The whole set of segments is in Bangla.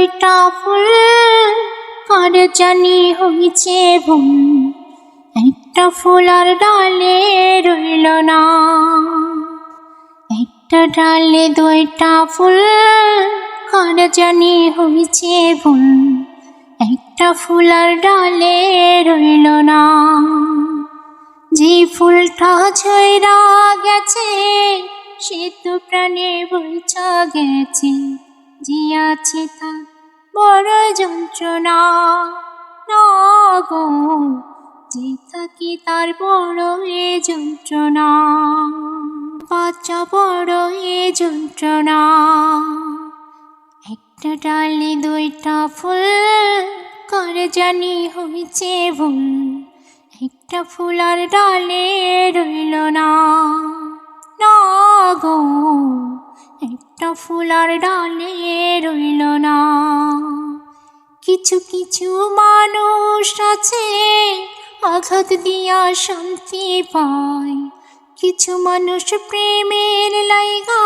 দুইটা ফুল কার জানি হইছে ভুল, একটা ফুল আর ডালে রইল না। একটা ডালে দুইটা ফুল কার জানি হইছে ভুল, একটা ফুল আর ডালে রইল না। যে ফুলটা ঝইরা গেছে সে তো প্রাণে বলছা গেছে, যে আছে তা বড় যন্ত্রণা না গো, যে থাকি তার বড় এ যন্ত্রণা, বাচ্চা বড় এ যন্ত্রণা। একটা ডালে দুইটা ফুল কার জানি হইছে ভুল, একটা ফুল আর ডালে রইল না। না গো, একটা ফুল আর ডালে রইল না। কিছু কিছু মানুষ আছে আঘাত দিয়া শান্তি পায়, কিছু মানুষ প্রেমের লাইগা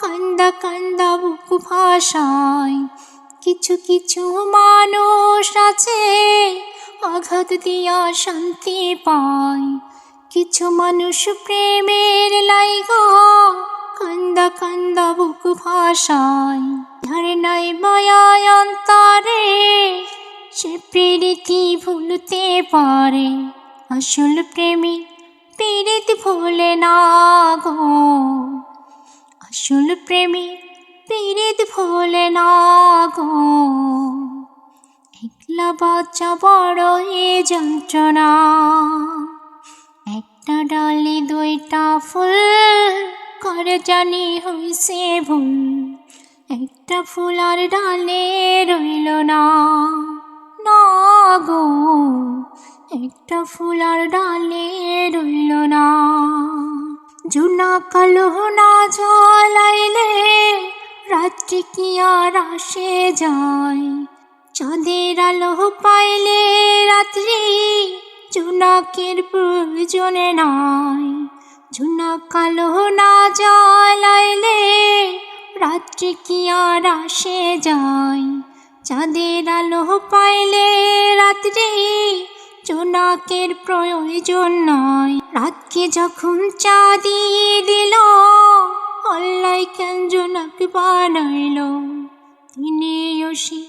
কান্দা কান্দা বুক ভাসায়। কিছু কিছু মানুষ আছে আঘাত দিয়া শান্তি পায়, কিছু মানুষ প্রেমের লাইগা কান্দা কান্দা বুক ভাসায়। যার নাই মায়া অন্তরে সে প্রীতি ভুলতে পারে, আসল প্রেমী পীড়িত ভোলে না গো, আসল প্রেমী পীড়িত ভোলে না গো। একলা বাচ্চা বড় এ যন্ত্রণা। একটা ডালে দুইটা ফুল কার জানি হইছে ভুল, একটা ফুল আর ডালে রইল না। না গো, একটা ফুল আর ডালে রইল না। জুনা কালো না জ্বালাইলে রাত্রি কি আর আসে যায়, চাঁদের আলো পাইলে রাত্রি জোনাকের প্রয়োজনে নাই। জুনা কালো না জ্বালাইলে রাত্রি কি আর আসে যায়, চাঁদের আলো পাইলে রাত্রি জোনাকের প্রয়োজন নাই। রাতকে যখন চাঁদি দিল আল্লাহ কেন জোনাক বানাইল, দিনেও সে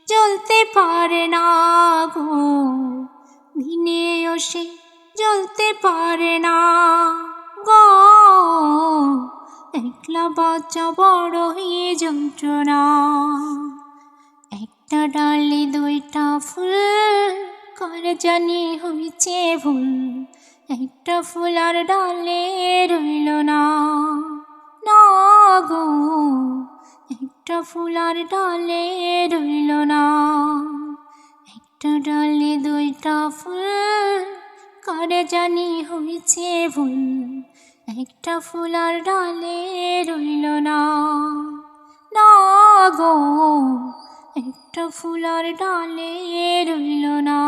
জ্বলতে পারে না গো, দিনেও সে জ্বলতে পারে না গো। একলা বাচ্চা বড় এ যন্ত্রণা। একটা ডালে দুইটা ফুল কার জানি হইছে ভুল, একটা ফুল আর ডালে রইল না। না গো, একটা ফুল আর ডালে রইল না। একটা ডালে দুইটা ফুল কার জানি হইছে ভুল, একটা ফুল আর ডালে রইল না। না গো, একটা ফুল আর ডালে রইল না।